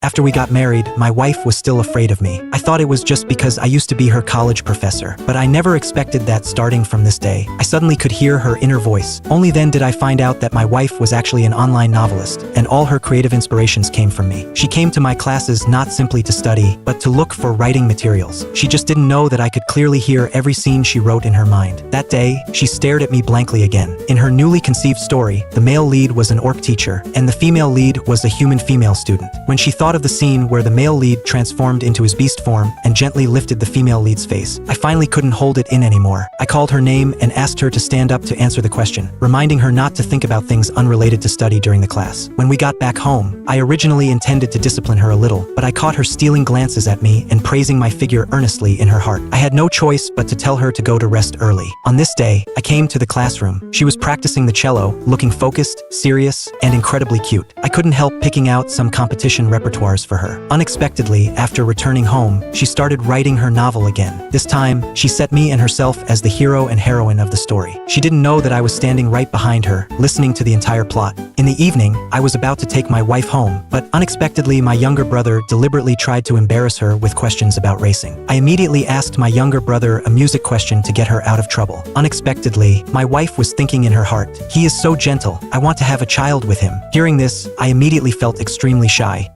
After we got married, my wife was still afraid of me. I thought it was just because I used to be her college professor, but I never expected that starting from this day, I suddenly could hear her inner voice. Only then did I find out that my wife was actually an online novelist, and all her creative inspirations came from me. She came to my classes not simply to study, but to look for writing materials. She just didn't know that I could clearly hear every scene she wrote in her mind. That day, she stared at me blankly again. In her newly conceived story, the male lead was an orc teacher, and the female lead was a human female student. When she thought of the scene where the male lead transformed into his beast form and gently lifted the female lead's face, I finally couldn't hold it in anymore. I called her name and asked her to stand up to answer the question, reminding her not to think about things unrelated to study during the class. When we got back home, I originally intended to discipline her a little, but I caught her stealing glances at me and praising my figure earnestly in her heart. I had no choice but to tell her to go to rest early. On this day, I came to the classroom. She was practicing the cello, looking focused, serious, and incredibly cute. I couldn't help picking out some competition repertoires for her. Unexpectedly, after returning home, she started writing her novel again. This time, she set me and herself as the hero and heroine of the story. She didn't know that I was standing right behind her, listening to the entire plot. In the evening, I was about to take my wife home, but unexpectedly my younger brother deliberately tried to embarrass her with questions about racing. I immediately asked my younger brother a music question to get her out of trouble. Unexpectedly, my wife was thinking in her heart, "He is so gentle, I want to have a child with him." Hearing this, I immediately felt extremely shy.